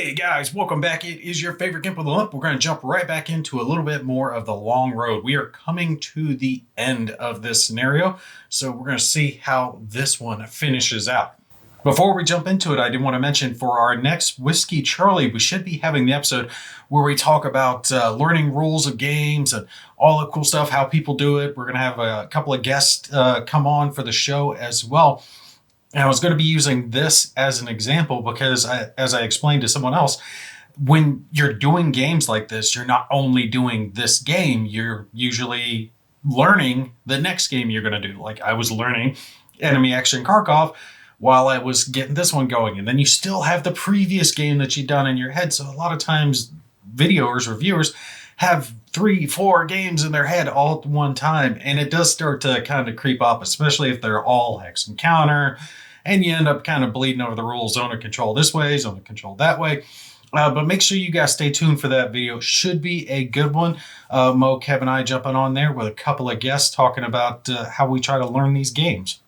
Hey guys, welcome back. It is your favorite Gimp with a Limp. We're going to jump right back into a little bit more of the long road. We are coming to the end of this scenario, so we're going to see how this one finishes out. Before we jump into it, I did want to mention for our next Whiskey Charlie, we should be having the episode where we talk about learning rules of games and all the cool stuff, how people do it. We're going to have a couple of guests come on for the show as well. And I was going to be using this as an example because, as I explained to someone else, when you're doing games like this, you're not only doing this game, you're usually learning the next game you're going to do. Like I was learning Enemy Action Kharkov while I was getting this one going. And then you still have the previous game that you've done in your head. So a lot of times videos or viewers have 3-4 games in their head all at one time. And it does start to kind of creep up, especially if they're all hex and counter. And you end up kind of bleeding over the rules, zone of control this way, zone of control that way. But make sure you guys stay tuned for that video. It should be a good one. Mo, Kev, and I jumping on there with a couple of guests talking about how we try to learn these games.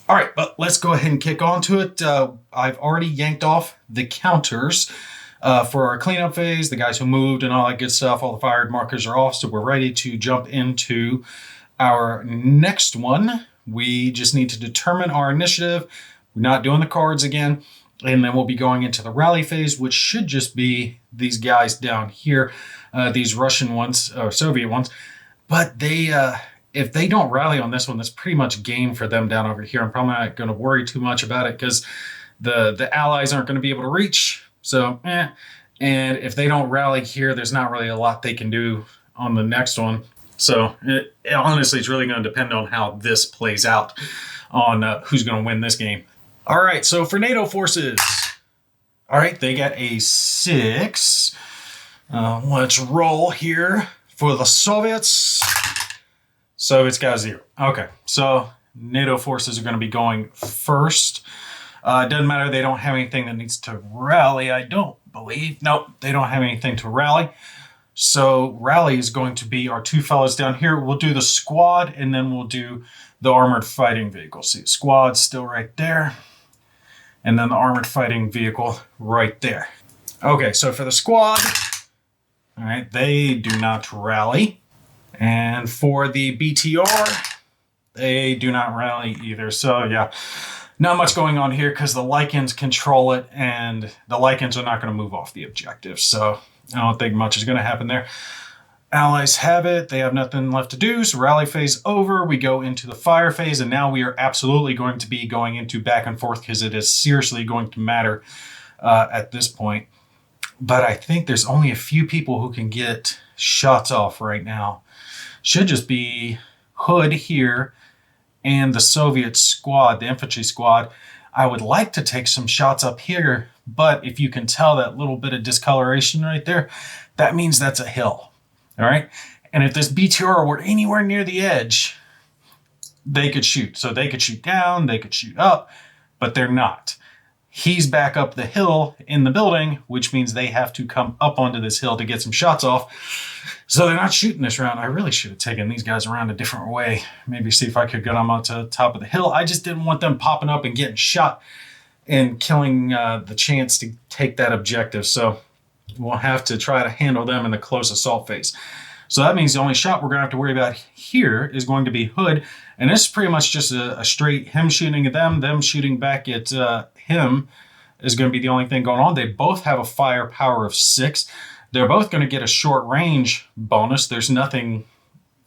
All right, but let's go ahead and kick on to it. I've already yanked off the counters for our cleanup phase, the guys who moved and all that good stuff. All the fired markers are off, so we're ready to jump into our next one. We just need to determine our initiative. We're not doing the cards again. And then we'll be going into the rally phase, which should just be these guys down here, these Russian ones, or Soviet ones. But they, if they don't rally on this one, that's pretty much game for them down over here. I'm probably not going to worry too much about it because the allies aren't going to be able to reach. So, And if they don't rally here, there's not really a lot they can do on the next one. So, honestly, it's really going to depend on how this plays out on who's going to win this game. All right, so for NATO forces, all right, they got a 6. Let's roll here for the Soviets. Soviets got a 0. Okay, so NATO forces are going to be going first. It doesn't matter. They don't have anything that needs to rally, I don't believe. Nope, they don't have anything to rally. So rally is going to be our two fellows down here. We'll do the squad, and then we'll do the armored fighting vehicle. See, squad's still right there. And then the armored fighting vehicle right there. Okay, so for the squad, all right, they do not rally. And for the BTR, they do not rally either. So yeah, not much going on here because the Lycans control it, and the Lycans are not going to move off the objective. So I don't think much is going to happen there. Allies have it. They have nothing left to do. So rally phase over. We go into the fire phase. And now we are absolutely going to be going into back and forth because it is seriously going to matter at this point. But I think there's only a few people who can get shots off right now. Should just be Hood here and the Soviet squad, the infantry squad. I would like to take some shots up here. But if you can tell that little bit of discoloration right there, that means that's a hill. All right. And if this BTR were anywhere near the edge, they could shoot. So they could shoot down, they could shoot up, but they're not. He's back up the hill in the building, which means they have to come up onto this hill to get some shots off. So they're not shooting this round. I really should have taken these guys around a different way. Maybe see if I could get them up to the top of the hill. I just didn't want them popping up and getting shot and killing the chance to take that objective. So we'll have to try to handle them in the close assault phase. So that means the only shot we're going to have to worry about here is going to be Hood. And this is pretty much just a straight him shooting at them shooting back at him is going to be the only thing going on. They both have a firepower of 6. They're both going to get a short range bonus. There's nothing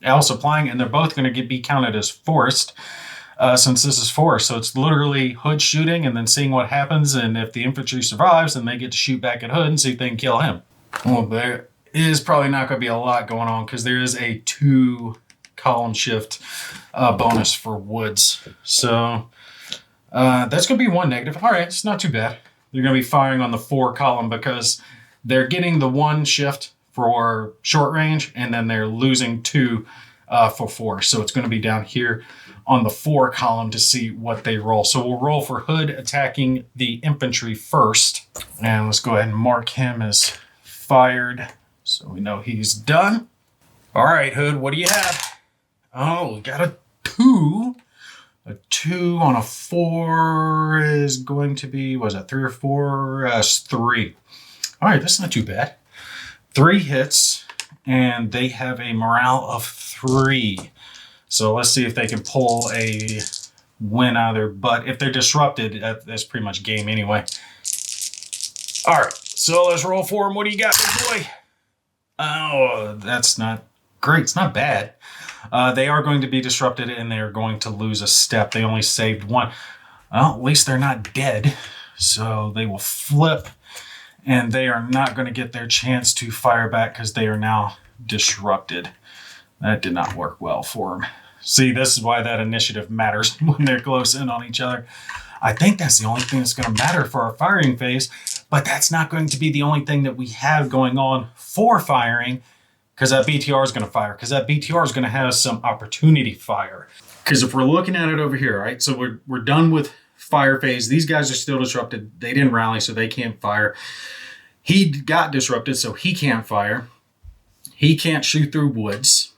else applying, and they're both going to be counted as forced. Since this is forced. So it's literally Hood shooting and then seeing what happens. And if the infantry survives, then they get to shoot back at Hood and see if they can kill him. Well, there is probably not going to be a lot going on because there is a 2 column shift bonus for Woods. So that's going to be 1 negative. All right, it's not too bad. They're going to be firing on the 4 column because they're getting the 1 shift for short range and then they're losing 2 for 4. So it's going to be down here on the 4 column to see what they roll. So we'll roll for Hood attacking the infantry first. And let's go ahead and mark him as fired so we know he's done. All right, Hood, what do you have? Oh, we got a 2. A 2 on a 4 is going to be, was that 3 or 4? 3. All right, that's not too bad. 3 hits, and they have a morale of 3. So let's see if they can pull a win out of their butt. If they're disrupted, that's pretty much game anyway. All right, so let's roll for them. What do you got, big boy? Oh, that's not great. It's not bad. They are going to be disrupted, and they are going to lose a step. They only saved 1. Well, at least they're not dead. So they will flip, and they are not going to get their chance to fire back because they are now disrupted. That did not work well for them. See, this is why that initiative matters when they're close in on each other. I think that's the only thing that's going to matter for our firing phase, but that's not going to be the only thing that we have going on for firing, because that BTR is going to fire, because that BTR is going to have some opportunity fire. Because if we're looking at it over here, right, so we're done with fire phase. These guys are still disrupted. They didn't rally, so they can't fire. He got disrupted, so he can't fire. He can't shoot through woods.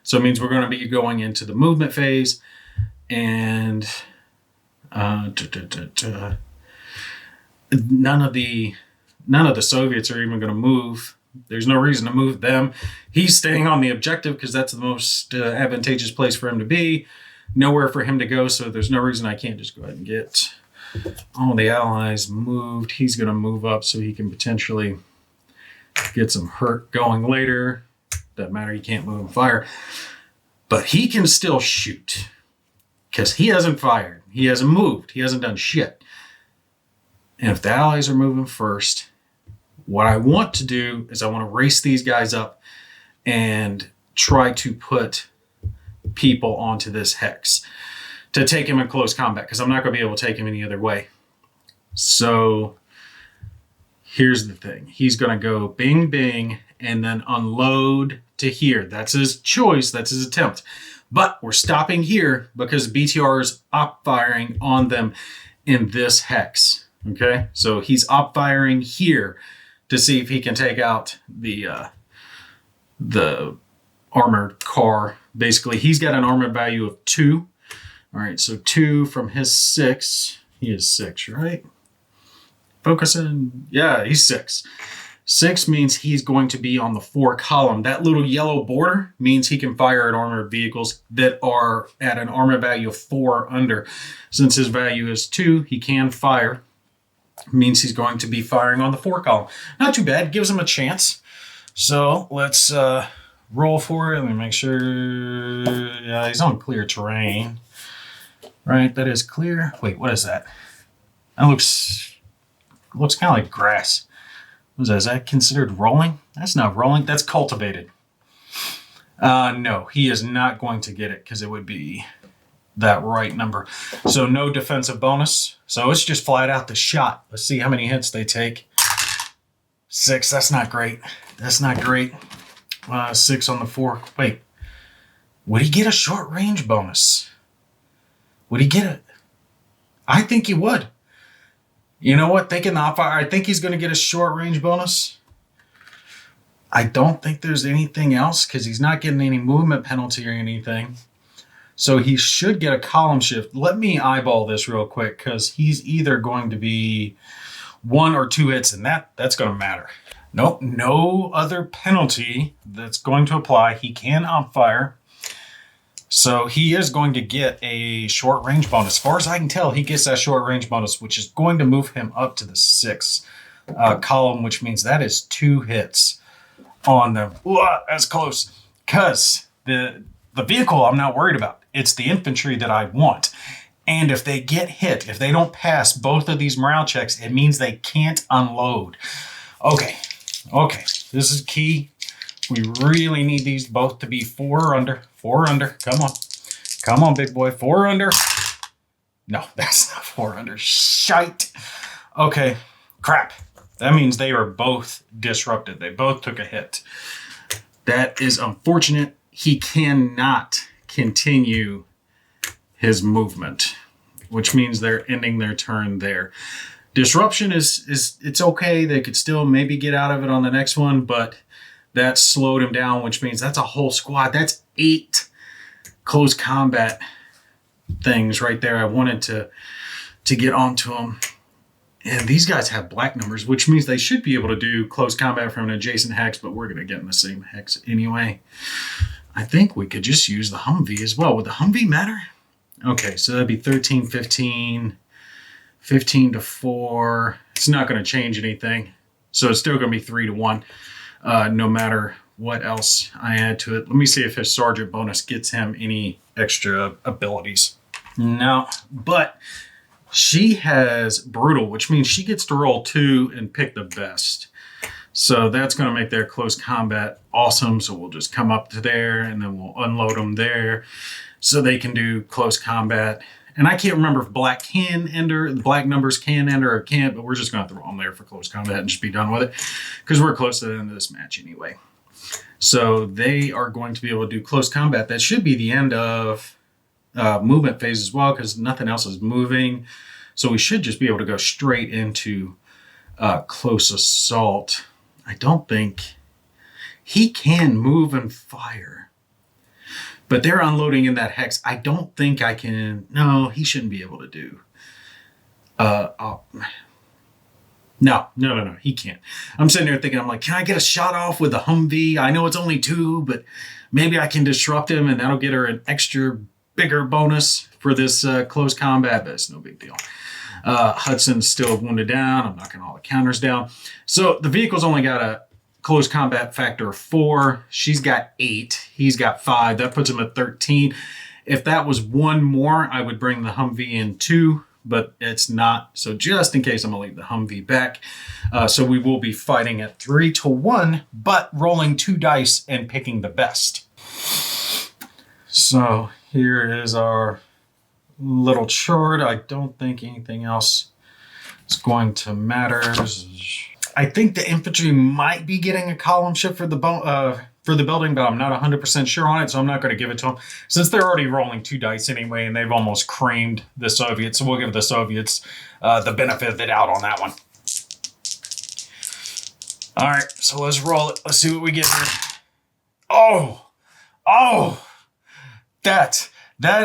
So it means we're going to be going into the movement phase, and none of the Soviets are even going to move. There's no reason to move them. He's staying on the objective because that's the most advantageous place for him to be. Nowhere for him to go, so there's no reason I can't just go ahead and get all the allies moved. He's going to move up so he can potentially get some hurt going later. Doesn't matter, he can't move and fire. But he can still shoot because he hasn't fired. He hasn't moved. He hasn't done shit. And if the allies are moving first, what I want to do is I want to race these guys up and try to put people onto this hex to take him in close combat, because I'm not going to be able to take him any other way. So here's the thing. He's going to go bing, bing, and then unload to here. That's his choice. That's his attempt. But we're stopping here because BTR is op firing on them in this hex. Okay, so he's op firing here to see if he can take out the armored car. Basically, he's got an armor value of 2. All right, so 2 from his 6. He is 6, right? Focusing. Yeah, he's 6. 6 means he's going to be on the 4 column. That little yellow border means he can fire at armored vehicles that are at an armor value of 4 or under. Since his value is 2, he can fire. Means he's going to be firing on the 4 column. Not too bad. Gives him a chance. So let's roll for it. Let me make sure. Yeah, he's on clear terrain. Right, that is clear. Wait, what is that? That looks kind of like grass. What is that? Is that considered rolling? That's not rolling. That's cultivated. No, he is not going to get it because it would be that right number. So no defensive bonus. So it's just flat out the shot. Let's see how many hits they take. 6. That's not great. That's not great. 6 on the 4. Wait. Would he get a short range bonus? Would he get it? I think he would. You know what? Thinking the fire, I think he's going to get a short range bonus. I don't think there's anything else because he's not getting any movement penalty or anything. So he should get a column shift. Let me eyeball this real quick because he's either going to be 1 or 2 hits, and that's going to matter. Nope, no other penalty that's going to apply. He can op fire. So he is going to get a short range bonus. As far as I can tell, he gets that short range bonus, which is going to move him up to the 6 column, which means that is 2 hits on them. Ooh, that's close. Because the vehicle I'm not worried about. It's the infantry that I want. And if they get hit, if they don't pass both of these morale checks, it means they can't unload. Okay. This is key. We really need these both to be 4 or under. 4 or under. Come on, big boy. 4 or under. No, that's not 4 under. Shite. Okay. Crap. That means they are both disrupted. They both took a hit. That is unfortunate. He cannot continue his movement, which means they're ending their turn there. Disruption is it's okay. They could still maybe get out of it on the next one, but that slowed him down, which means that's a whole squad. That's 8 close combat things right there. I wanted to get onto him. And these guys have black numbers, which means they should be able to do close combat from an adjacent hex, but we're going to get in the same hex anyway. I think we could just use the Humvee as well. Would the Humvee matter? Okay, so that'd be 13, 15, 15 to 4. It's not going to change anything. So it's still going to be 3 to 1, no matter what else I add to it. Let me see if his sergeant bonus gets him any extra abilities. No, but she has brutal, which means she gets to roll 2 and pick the best. So that's going to make their close combat awesome. So we'll just come up to there and then we'll unload them there so they can do close combat. And I can't remember if black can enter, the black numbers can enter or can't, but we're just going to throw them there for close combat and just be done with it because we're close to the end of this match anyway. So they are going to be able to do close combat. That should be the end of movement phase as well because nothing else is moving. So we should just be able to go straight into close assault. I don't think he can move and fire, but they're unloading in that hex. I don't think I can. No, he shouldn't be able to do. No, he can't. I'm sitting there thinking, I'm like, can I get a shot off with the Humvee? I know it's only 2, but maybe I can disrupt him and that'll get her an extra bigger bonus for this close combat, but it's no big deal. Hudson's still wounded down. I'm knocking all the counters down. So the vehicle's only got a close combat factor of 4. She's got 8. He's got 5. That puts him at 13. If that was 1 more, I would bring the Humvee in 2, but it's not. So just in case, I'm going to leave the Humvee back. So we will be fighting at 3 to 1, but rolling 2 dice and picking the best. So here is our little chart. I don't think anything else is going to matter. I think the infantry might be getting a column shift for the building, but I'm not 100% sure on it, so I'm not going to give it to them since they're already rolling 2 dice anyway, and they've almost creamed the Soviets. So we'll give the Soviets the benefit of the doubt on that one. All right, so let's roll it. Let's see what we get here. Oh, that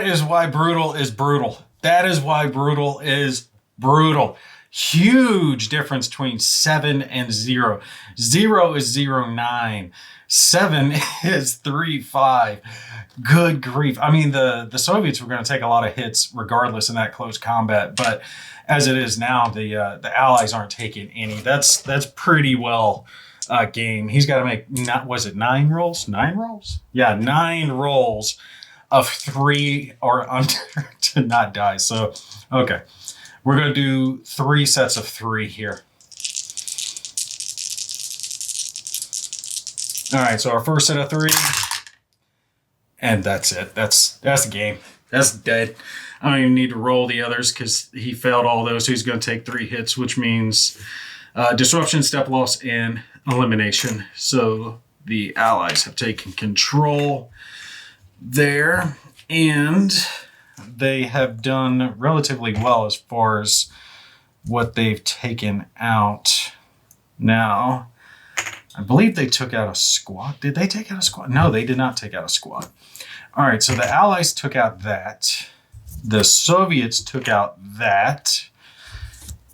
is why brutal is brutal. That is why brutal is brutal. Huge difference between 7 and 0. 0 is 0.9. 7 is 3.5. Good grief. I mean, the Soviets were going to take a lot of hits regardless in that close combat, but as it is now, the Allies aren't taking any. That's pretty well game. He's got to make, 9 rolls? 9 rolls? Yeah, 9 rolls of 3 or under to not die. So, okay. We're going to do 3 sets of 3 here. All right, so our first set of 3. And that's it. That's the game. That's dead. I don't even need to roll the others because he failed all those. So he's going to take 3 hits, which means disruption, step loss, and elimination. So the Allies have taken control there, and they have done relatively well as far as what they've taken out. Now, I believe they took out a squad. Did they take out a squad? No, they did not take out a squad. All right, so the Allies took out that. The Soviets took out that.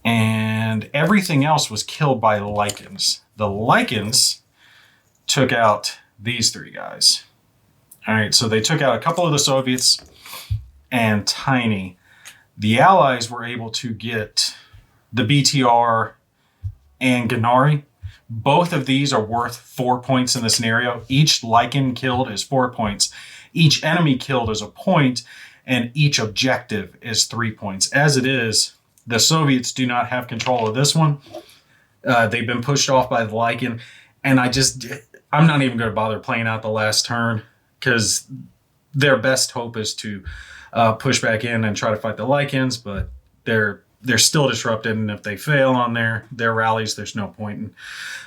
And everything else was killed by Lycans. The Lycans took out these 3 guys. All right, so they took out a couple of the Soviets and Tiny. The Allies were able to get the BTR and Gennari. Both of these are worth 4 points in the scenario. Each Lycan killed is 4 points. Each enemy killed is a point, and each objective is 3 points. As it is, the Soviets do not have control of this one. They've been pushed off by the Lycan, and I'm not even going to bother playing out the last turn because their best hope is to push back in and try to fight the Lycans, but they're still disrupted, and if they fail on their rallies, there's no point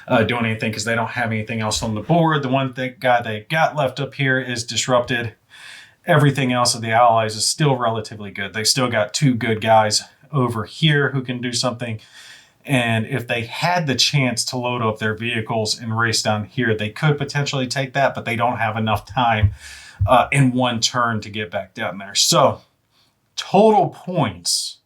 in doing anything because they don't have anything else on the board. The one guy they got left up here is disrupted. Everything else of the Allies is still relatively good. They still got 2 good guys over here who can do something. And if they had the chance to load up their vehicles and race down here, they could potentially take that, but they don't have enough time in one turn to get back down there. So total points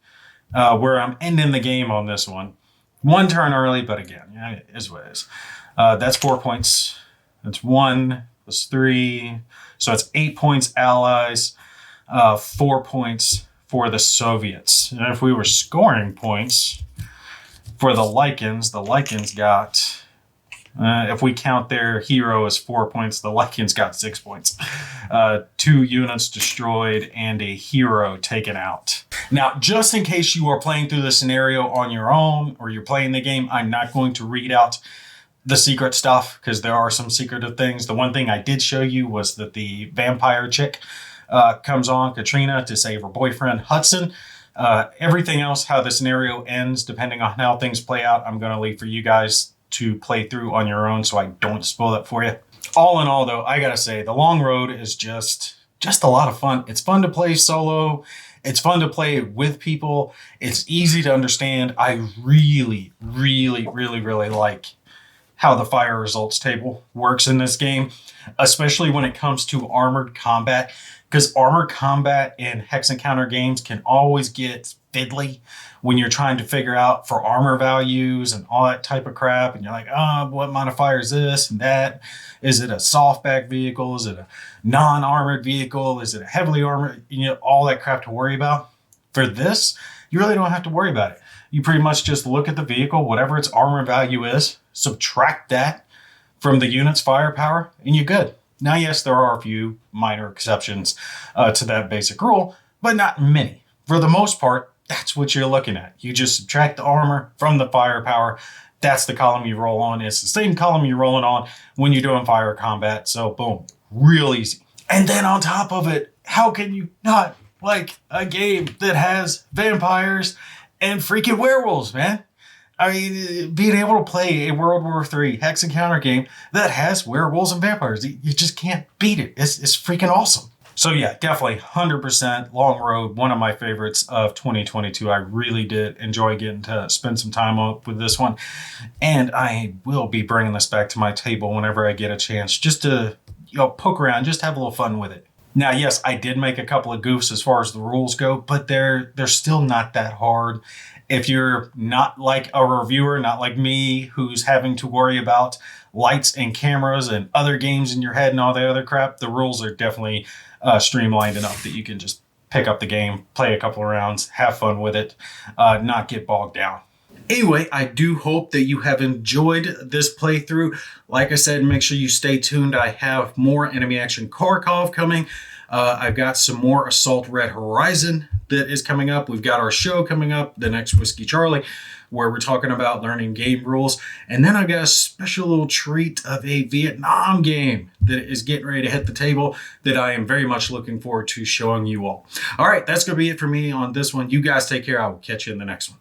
where I'm ending the game on this one. One turn early, but again, yeah, it is what it is. That's 4 points. That's 1 plus 3. So it's 8 points allies, 4 points for the Soviets. And if we were scoring points for the Lycans got, if we count their hero as 4 points, the Lycans got 6 points. 2 units destroyed and a hero taken out. Now, just in case you are playing through the scenario on your own or you're playing the game, I'm not going to read out the secret stuff because there are some secretive things. The one thing I did show you was that the vampire chick comes on, Katrina, to save her boyfriend, Hudson. Everything else, how the scenario ends, depending on how things play out, I'm going to leave for you guys to play through on your own so I don't spoil that for you. All in all, though, I gotta say, the long road is just a lot of fun. It's fun to play solo. It's fun to play with people. It's easy to understand. I really, really, really, really like how the fire results table works in this game, especially when it comes to armored combat, because armored combat in hex encounter games can always get fiddly when you're trying to figure out for armor values and all that type of crap. And you're like, what modifier is this and that? Is it a softback vehicle? Is it a non-armored vehicle? Is it a heavily armored? All that crap to worry about. For this, you really don't have to worry about it. You pretty much just look at the vehicle, whatever its armor value is, subtract that from the unit's firepower, and you're good. Now, yes, there are a few minor exceptions to that basic rule, but not many. For the most part, that's what you're looking at. You just subtract the armor from the firepower. That's the column you roll on. It's the same column you're rolling on when you're doing fire combat. So boom, real easy. And then on top of it, how can you not like a game that has vampires and freaking werewolves, man? I mean, being able to play a World War III hex encounter game that has werewolves and vampires, you just can't beat it. It's freaking awesome. So yeah, definitely 100% Long Road, one of my favorites of 2022. I really did enjoy getting to spend some time up with this one. And I will be bringing this back to my table whenever I get a chance, just to poke around, just have a little fun with it. Now, yes, I did make a couple of goofs as far as the rules go, but they're still not that hard. If you're not like a reviewer, not like me, who's having to worry about lights and cameras and other games in your head and all the other crap, the rules are definitely streamlined enough that you can just pick up the game, play a couple of rounds, have fun with it, not get bogged down. Anyway, I do hope that you have enjoyed this playthrough. Like I said, make sure you stay tuned. I have more Enemy Action Kharkov coming. I've got some more Assault Red Horizon that is coming up. We've got our show coming up, The Next Whiskey Charlie, where we're talking about learning game rules. And then I've got a special little treat of a Vietnam game that is getting ready to hit the table that I am very much looking forward to showing you all. All right, that's going to be it for me on this one. You guys take care. I will catch you in the next one.